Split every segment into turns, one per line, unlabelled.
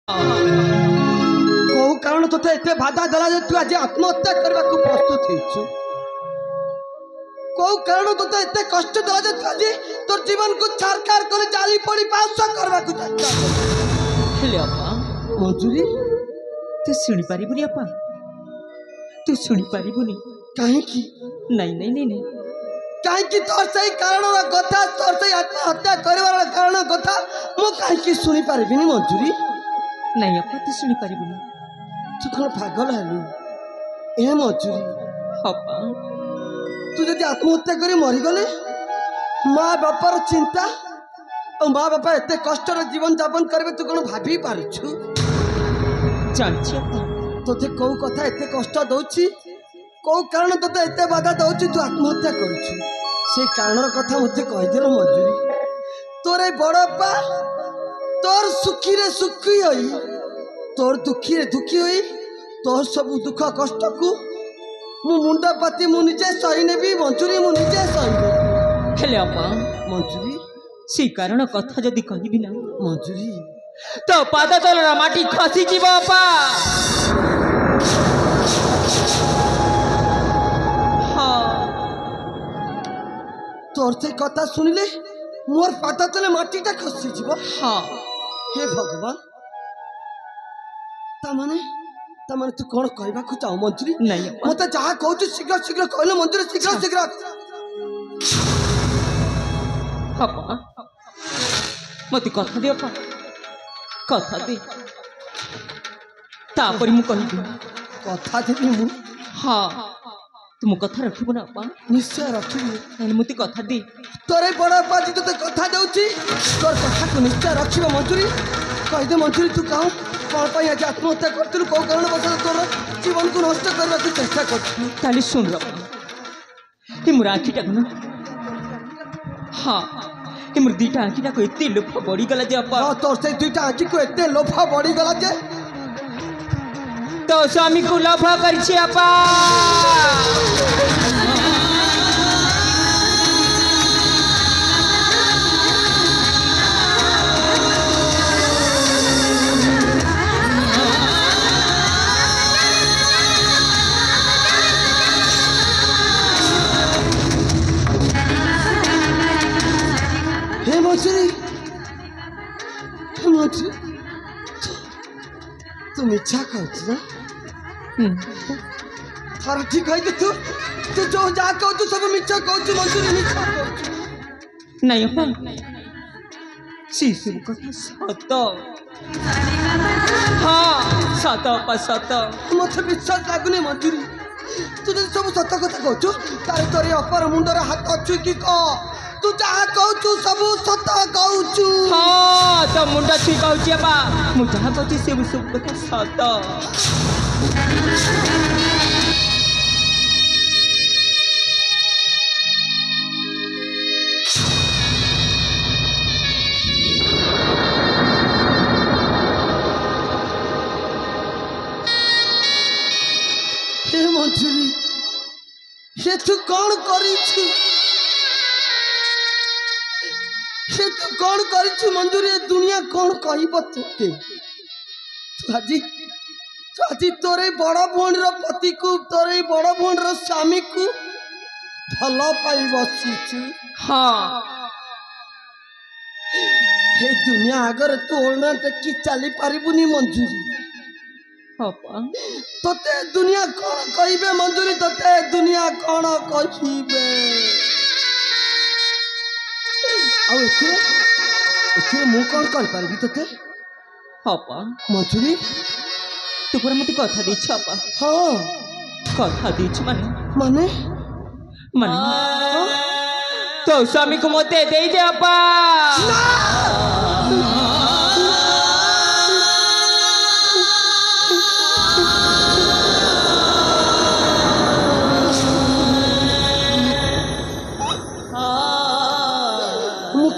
कौ कारण तोते एते बाधा देला जे तू आज आत्महत्या करबा को प्रस्तुत हेछु कौ कारण तोते एते कष्ट देला जे तू आज तोर जीवन को छारकार कर जाली पड़ी पाउस करबा को चेष्टा
हेले अपा
मंजूरी
तू सुनी पारिबुनी अपा तू सुनी पारिबुनी
काहे की
नहीं नहीं नहीं नहीं
काहे की तोर सही कारण कथा तोर सही आत्महत्या करबार कारण कथा मो काहे की सुनी पारिबिनी मंजूरी
नहीं अपा तू सुनी पारिबुनी
तू कौन पागल हेलु ए मंजूरी
अपा
तू जदि आत्महत्या करी मरी गले माँ बापार चिंता और माँ बापा एते कष्ट जीवन यापन करबे तू कौन भाभी पारुछु
जानछि अपा
तोते कौ कथा एते कष्ट दउछि कौ कारण तोते एते बाधा दउछि तू आत्महत्या करुछु से कारण कथा मते कहि देलो मंजूरी तोरे बड़प्पा तोर सुखी रे सुखी होई तोर दुखी रे दुखी होई तोर सब दुख कष्ट को मु मुंडा पाती मु निजे सही नेबी मंजूरी मु निजे सही नेबी
हेले अपा
मंजूरी
से कारण कथा जदि कहबी ना
मंजूरी
तो पाद तलर माटी खसी जीव अपा
तोर से कथा सुनिले मोर पाता तले माटीटा खसी जीव
हाँ
हे भगवान तमाने तू कौन कहबा को चाहो मंजूरी
नहीं
मते जहा कहू शीघ्र शीघ्र कहले मंजूरी शीघ्र शीघ्र
अपा मते कथा दे अपा कथा दे तापरी मु कहबी
कथा देबी मु
हाँ तुम कथा रखिब ना अपा
निश्चय रखिबी
ताले मते कथा दे
तोरे बड़ा बाजी तो कथा देउची तोर कथा को निश्चय रखिबो मंजूरी कह दे मंजूरी तू कहू कौन पाई आज आत्महत्या करथिलु को कारण बस तोर जीवन को नष्ट करबा को चेष्टा करथिलु
ताले सुन रो हे मोर आखिटा न हाँ हे मोर दीटा आखिटा को एते लोभ बढ़ी गला जे अपा
तोर से दुईटा आखि को एते लोभ बढ़ी गला जे
तो स्वामी को लोभ करछि अपा
तुम इच्छा कहू ना थारा ठीक है तू तू जो जा कहू सब मिछा कहू मंजूरी मिछा कहू
नहीं अपा शिशु कथा सत हाँ सत अपा सत
मत विश्वास लागुनी मंजूरी तू जब सब सत कथा कहू तारे तोरे अपर मुंडर हाथ अच्छु कि कह तू जहा कहू सब सत कहू
हाँ तो मुंडा छुई कहूँ अपा मु जहाँ कहूँ से सब कथा सत
हे मंजूरी हे तू कौन करिछु हे तू कौन करिछु मंजूरी दुनिया कौन कहब तोते तू आज तोरे बड़ भौणी पति को तोरे बड़ भौणी स्वामी को भल पाई बसीछु
हाँ
हे दुनिया आगर तू ओलना टेकी चली पारिबुनी मंजूरी
अपा
तोते दुनिया कौन कहबे मंजूरी तोते दुनिया कौन कहबे आ एथे मु कौन कर पारबी तोते
अपा
मंजूरी
तू पूरा मते कथा देछ अपा
हाँ
कथा देछ माने
माने
माने तो स्वामी को मते दे दे अपा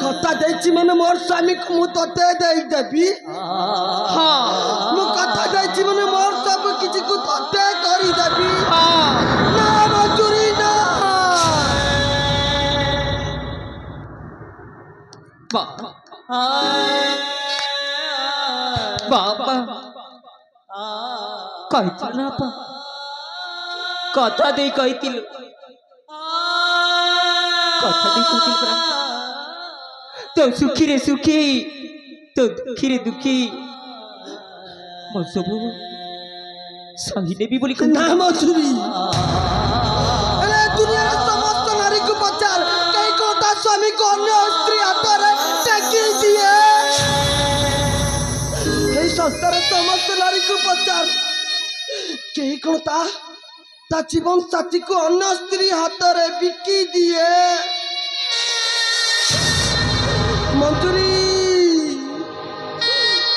कथा देछि माने मोर स्वामी को मु तोते दे देबी
हाँ
मु कथा देछि माने मोर सब किछि को तोते करी देबी
हाँ
ना मंजूरी ना
बाबा আপা କହିଥିଲୁ ନା ଆପା କଥା ଦେଇ କହିଥିଲୁ ପରା ତୋ ସୁଖୀରେ ସୁଖୀ ତୋ ଦୁଃଖୀରେ ଦୁଃଖୀ ମୋ ସବୁ ସହିଦେବି ବୋଲି
ନା ମଜୁରୀ ହେଲେ ଦୁନିଆର ସମସ୍ତ ନାରୀକୁ ପଚାର କେହି କଣ ତା ସ୍ୱାମୀକୁ ଅନ୍ୟ ସ୍ତ୍ରୀ ହାତରେ ଟେକି ଦିଏ এই ସଂସାର ସମସ୍ତ ନାରୀକୁ ପଚାର କେହି କଣ ତା ଜୀବନ ସାଥୀକୁ ଅନ୍ୟ ସ୍ତ୍ରୀ ହାତରେ ବିକି ଦିଏ ମଞ୍ଜୁରୀ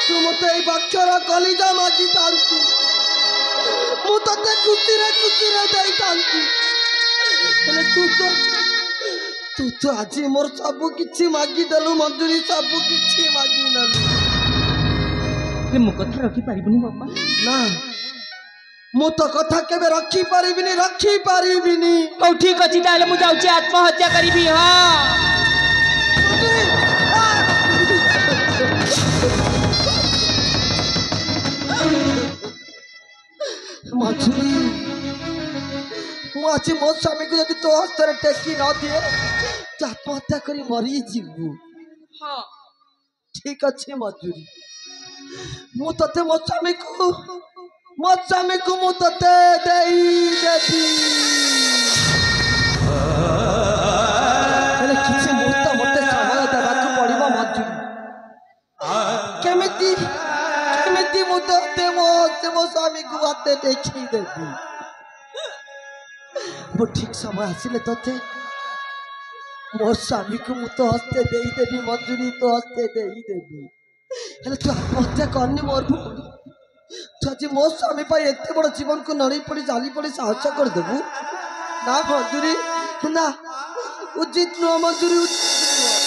ତୁ ମତେ এই ବକ୍ଷର କଲିଜା ମାଗିଥାନ୍ତୁ ମୁଁ ତତେ ଖୁସିରେ ଖୁସିରେ ଦେଇଥାନ୍ତି ହେଲେ ତୁ ତ ଆଜି ମୋର ସବୁ କିଛି ମାଗିଦେଲୁ ମଞ୍ଜୁରୀ ସବୁ କିଛି ମାଗିନେଲୁ
ମୋ କଥା ରଖିପାରିବୁନି ବାପା
ନା ମୁଁ ତ କଥା କେବେ ରଖିପାରିବିନି
ହଉ ଠିକ ଅଛି ତାହେଲେ ମୁଁ ଯାଉଛି ଆତ୍ମହତ୍ୟା କରିବି ହଁ
ମଜୁରୀ ମୁଁ ଆଜି ମୋ ସ୍ୱାମୀକୁ ଯଦି ତୋ ହସ୍ତରେ ଟେକି ନ ଦିଏ ତୁ ଆତ୍ମହତ୍ୟା କରି ମରିଯିବୁ
ହଁ
ଠିକ ଅଛି ମଜୁରୀ ମୁଁ ତତେ ମୋ ସ୍ୱାମୀକୁ ମୁଁ ତତେ ଦେଇଦେବି ହେଲେ କିଛି ମୁହୂର୍ତ୍ତ ମତେ ସମୟ ଦେବାକୁ ପଡିବ ମଜୁରୀ କେମିତି ମୁଁ ତତେ ମୋ ସ୍ୱାମୀକୁ ହାତେ ଟେକି ଦେବି ମୁଁ ଠିକ ସମୟ ଆସିଲେ ତତେ ମୋ ସ୍ୱାମୀକୁ ମୁଁ ତୋ ହସ୍ତେ ଦେଇଦେବି ମଜୁରୀ ତୋ ହସ୍ତେ ଦେଇଦେବି ହେଲେ ତୁ ଆତ୍ମହତ୍ୟା କରନି ମୋର ତୁ ଆଜି ମୋ ସ୍ୱାମୀ ପାଇଁ ଏତେ ବଡ଼ ଜୀବନକୁ ନড়େଇ ପଡ଼ି ଚାଲି ପଡ଼ି ସାହାଯ୍ୟ କରିଦେବୁ ନା ମଜୁରୀ ନା ଉଚିତ ନୁହଁ ମଜୁରୀ ଉଚିତ ନୁହଁ